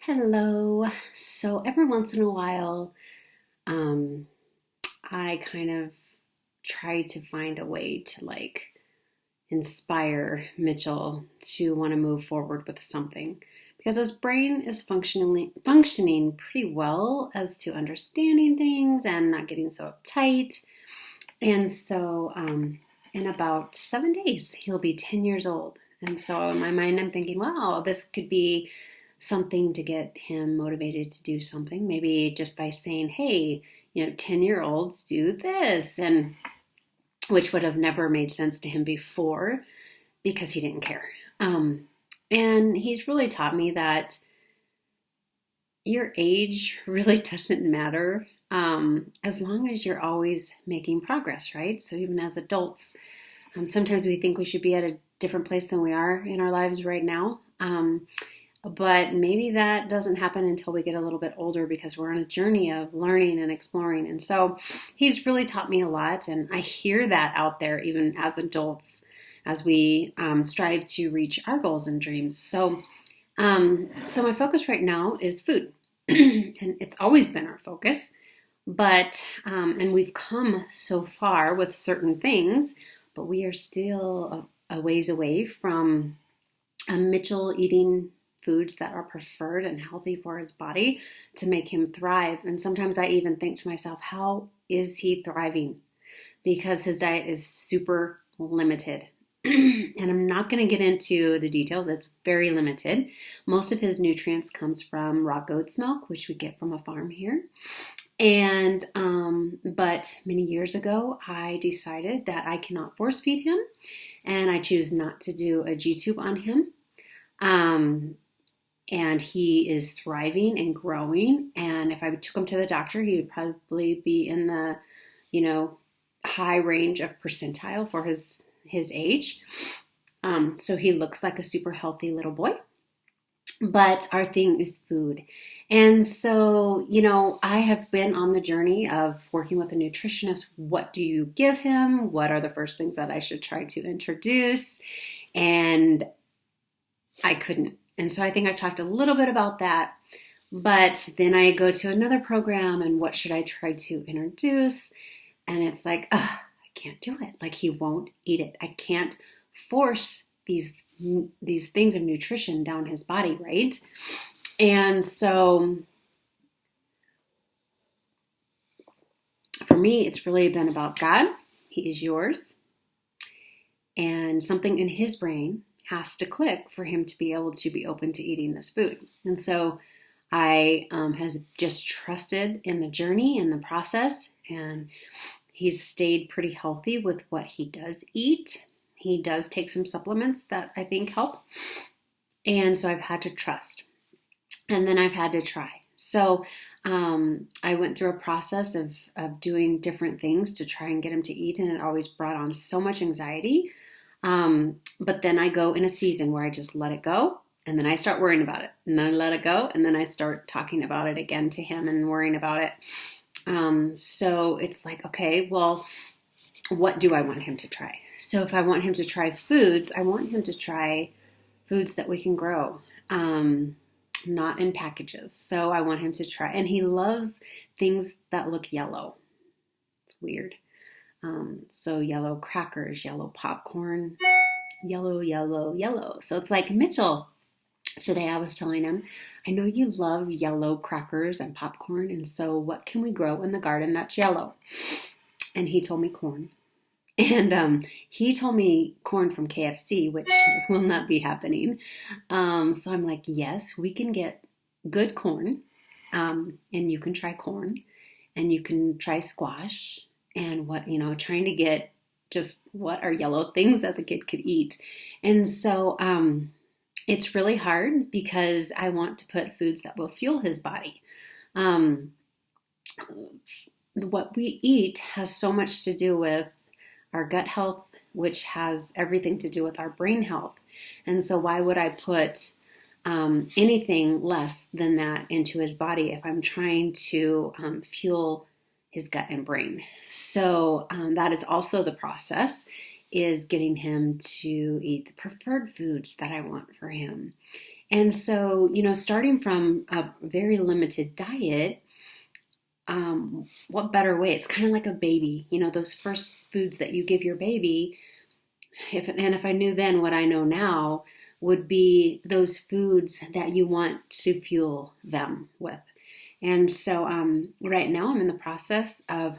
Hello. So every once in a while, um, I kind of try to find a way to inspire Mitchell to want to move forward with something because his brain is functioning pretty well as to understanding things and not getting so uptight. And so, in about 7 days, he'll be 10 years old. And so in my mind, I'm thinking, wow, this could be something to get him motivated to do something. Maybe just by saying, hey, 10-year-olds do this, and which would have never made sense to him before because he didn't care. And he's really taught me that your age really doesn't matter as long as you're always making progress, right? So even as adults, sometimes we think we should be at a different place than we are in our lives right now. But maybe that doesn't happen until we get a little bit older because we're on a journey of learning and exploring. And so he's really taught me a lot. And I hear that out there even as adults as we strive to reach our goals and dreams. So my focus right now is food. And it's always been our focus. But, and we've come so far with certain things, but we are still a ways away from Mitchell eating foods that are preferred and healthy for his body to make him thrive. And sometimes I even think to myself, how is he thriving? Because his diet is super limited. And I'm not going to get into the details. It's very limited. Most of his nutrients comes from raw goat's milk, which we get from a farm here. And, but many years ago, I decided that I cannot force feed him, and I choose not to do a G-tube on him. And he is thriving and growing. And if I took him to the doctor, he would probably be in the, high range of percentile for his age. So he looks like a super healthy little boy. But our thing is food. And so, I have been on the journey of working with a nutritionist. What do you give him? What are the first things that I should try to introduce? And I couldn't. And so I think I've talked a little bit about that. But then I go to another program and what should I try to introduce? And it's like, I can't do it. Like he won't eat it. I can't force these things of nutrition down his body, right? And so for me, it's really been about God. He is yours. And something in his brain has to click for him to be able to be open to eating this food. And so I has just trusted in the journey and the process, and he's stayed pretty healthy with what he does eat. He does take some supplements that I think help. And so I've had to trust. And then I've had to try. So I went through a process of doing different things to try and get him to eat, and it always brought on so much anxiety. But then I go in a season where I just let it go, and then I start worrying about it, and then I let it go, and then I start talking about it again to him and worrying about it. So it's like, okay, well, what do I want him to try? So if I want him to try foods, I want him to try foods that we can grow, not in packages. So I want him to try, and he loves things that look yellow. It's weird. So yellow crackers, yellow popcorn, yellow, yellow, yellow. So it's like, Mitchell, today I was telling him, I know you love yellow crackers and popcorn, and so what can we grow in the garden that's yellow? And he told me corn. And he told me corn from KFC, which will not be happening. So I'm like, yes, we can get good corn, and you can try corn, and you can try squash, and trying to get just what are yellow things that the kid could eat. And so it's really hard because I want to put foods that will fuel his body. What we eat has so much to do with our gut health, which has everything to do with our brain health. And so why would I put anything less than that into his body if I'm trying to fuel his gut and brain? So that is also the process, is getting him to eat the preferred foods that I want for him. And so, starting from a very limited diet, what better way? It's kind of like a baby, those first foods that you give your baby. If I knew then what I know now, would be those foods that you want to fuel them with. And so right now I'm in the process of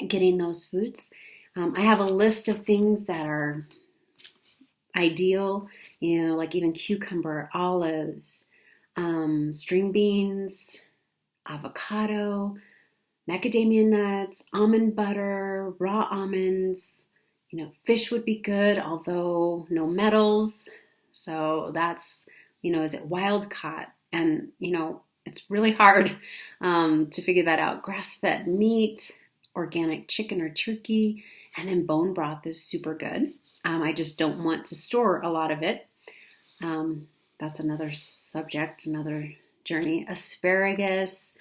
getting those foods. I have a list of things that are ideal, like even cucumber, olives, string beans, avocado, macadamia nuts, almond butter, raw almonds. Fish would be good, although no metals. So that's, is it wild caught? And, it's really hard to figure that out. Grass-fed meat, organic chicken or turkey, and then bone broth is super good. I just don't want to store a lot of it. That's another subject, another journey. Asparagus,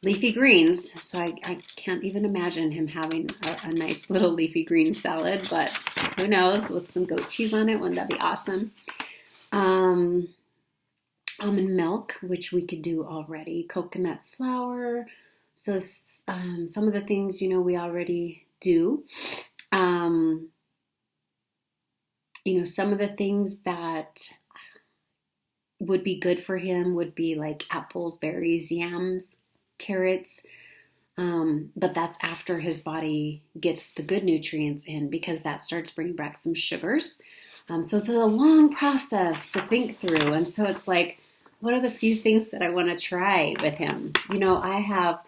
leafy greens. So I can't even imagine him having a nice little leafy green salad, but who knows, with some goat cheese on it, wouldn't that be awesome? Almond milk, which we could do already. Coconut flour. So some of the things, we already do. Some of the things that would be good for him would be like apples, berries, yams, carrots. But that's after his body gets the good nutrients in, because that starts bringing back some sugars. So it's a long process to think through. And so it's like, what are the few things that I want to try with him? I have,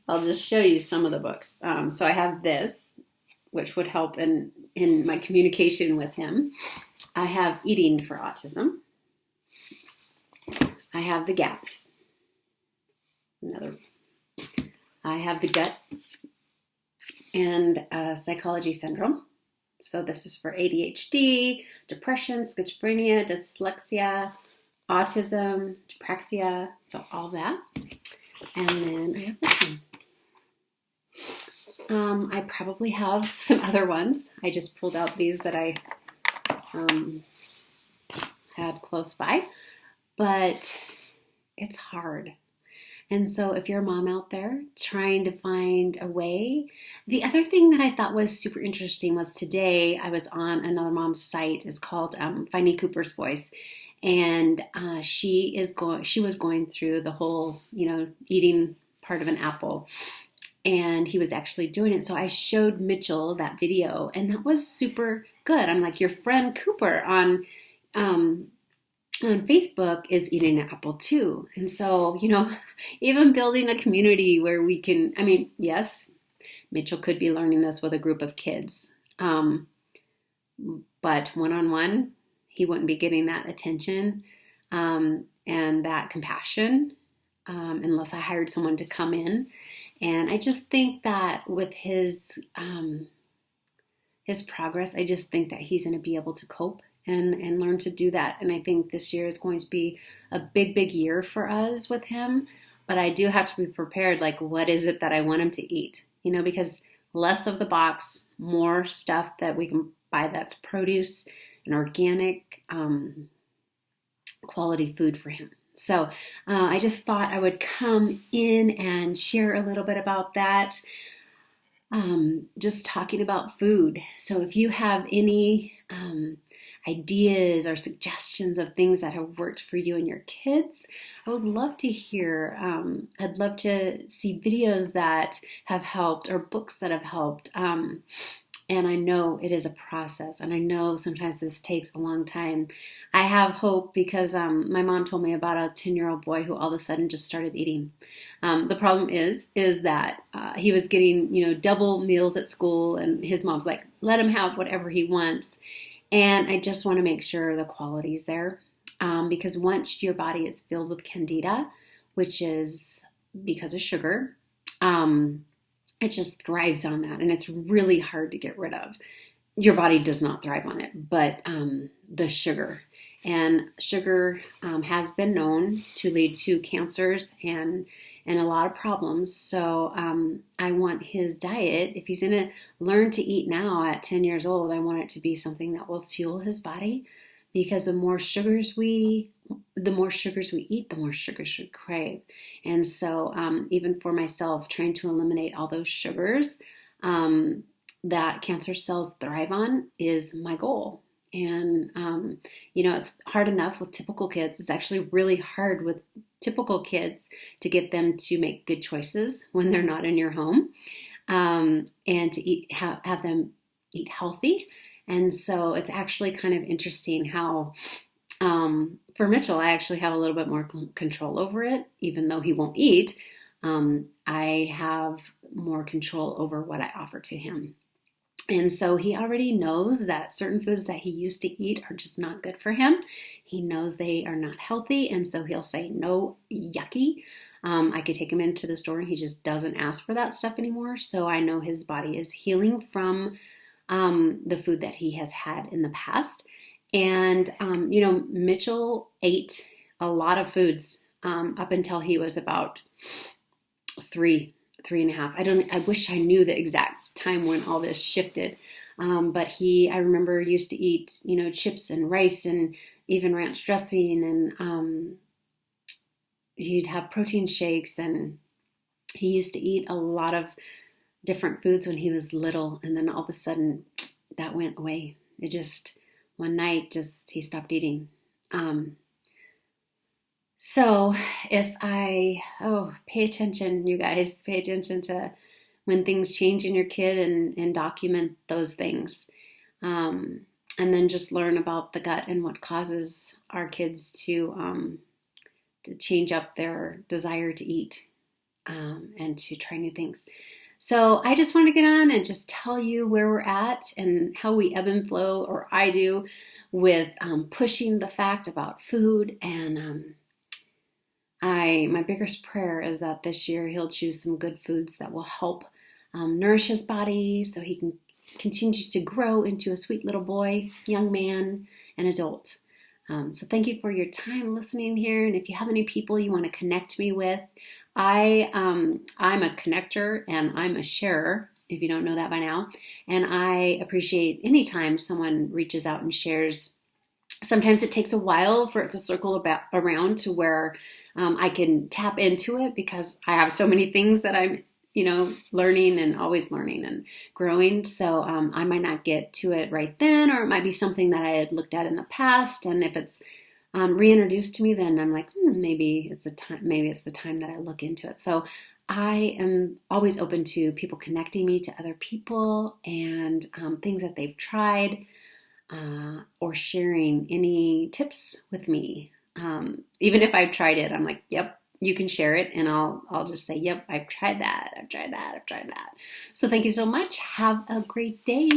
I'll just show you some of the books. So I have this, which would help in my communication with him. I have Eating for Autism. I have The Gaps. I have The Gut and Psychology Syndrome. So this is for ADHD, depression, schizophrenia, dyslexia, autism, dyspraxia, so all that. And then I have this one. I probably have some other ones. I just pulled out these that I had close by, but it's hard. And so if you're a mom out there trying to find a way, the other thing that I thought was super interesting was today I was on another mom's site. It's called Finding Cooper's Voice. And she was going through the whole, eating part of an apple. And he was actually doing it. So I showed Mitchell that video, and that was super good. I'm like, your friend Cooper on Facebook is eating an apple too. And so, even building a community where we can, yes, Mitchell could be learning this with a group of kids. But one-on-one, he wouldn't be getting that attention and that compassion unless I hired someone to come in. And I just think that with his progress, I just think that he's going to be able to cope and learn to do that. And I think this year is going to be a big, big year for us with him. But I do have to be prepared, like, what is it that I want him to eat? Because less of the box, more stuff that we can buy that's produce and organic quality food for him. So I just thought I would come in and share a little bit about that. Just talking about food. So if you have any ideas or suggestions of things that have worked for you and your kids, I would love to hear. I'd love to see videos that have helped or books that have helped. And I know it is a process, and I know sometimes this takes a long time. I have hope because my mom told me about a 10-year-old boy who all of a sudden just started eating. The problem is that he was getting, double meals at school, and his mom's like, let him have whatever he wants. And I just want to make sure the quality's there, because once your body is filled with candida, which is because of sugar, it just thrives on that, and it's really hard to get rid of. Your body does not thrive on it, but the sugar. And sugar has been known to lead to cancers and a lot of problems. So I want his diet, if he's going to learn to eat now at 10 years old, I want it to be something that will fuel his body, because the more sugars we eat, the more sugars we crave. And so even for myself, trying to eliminate all those sugars that cancer cells thrive on is my goal. And, it's hard enough with typical kids. It's actually really hard with typical kids to get them to make good choices when they're not in your home, and to have them eat healthy. And so it's actually kind of interesting how for Mitchell, I actually have a little bit more control over it, even though he won't eat. I have more control over what I offer to him. And so he already knows that certain foods that he used to eat are just not good for him. He knows they are not healthy, and so he'll say, no, yucky. I could take him into the store and he just doesn't ask for that stuff anymore. So I know his body is healing from the food that he has had in the past. And, Mitchell ate a lot of foods up until he was about 3.5. I wish I knew the exact time when all this shifted. But I remember, used to eat, chips and rice and even ranch dressing, and he'd have protein shakes, and he used to eat a lot of different foods when he was little. And then all of a sudden that went away. One night, he stopped eating. So if pay attention, you guys, pay attention to when things change in your kid, and document those things. And then just learn about the gut and what causes our kids to change up their desire to eat, and to try new things. So I just wanted to get on and just tell you where we're at and how we ebb and flow, or I do, with pushing the fact about food. And my biggest prayer is that this year he'll choose some good foods that will help nourish his body so he can continue to grow into a sweet little boy, young man, and adult. So thank you for your time listening here. And if you have any people you want to connect me with, I'm a connector and I'm a sharer, if you don't know that by now. And I appreciate any time someone reaches out and shares. Sometimes it takes a while for it to circle around to where I can tap into it, because I have so many things that I'm, learning and always learning and growing. So I might not get to it right then, or it might be something that I had looked at in the past. And if it's reintroduced to me, then I'm like, maybe it's the time that I look into it. So I am always open to people connecting me to other people, and things that they've tried, or sharing any tips with me. Even if I've tried it, I'm like, yep, you can share it, and I'll just say, yep, I've tried that. So thank you so much. Have a great day.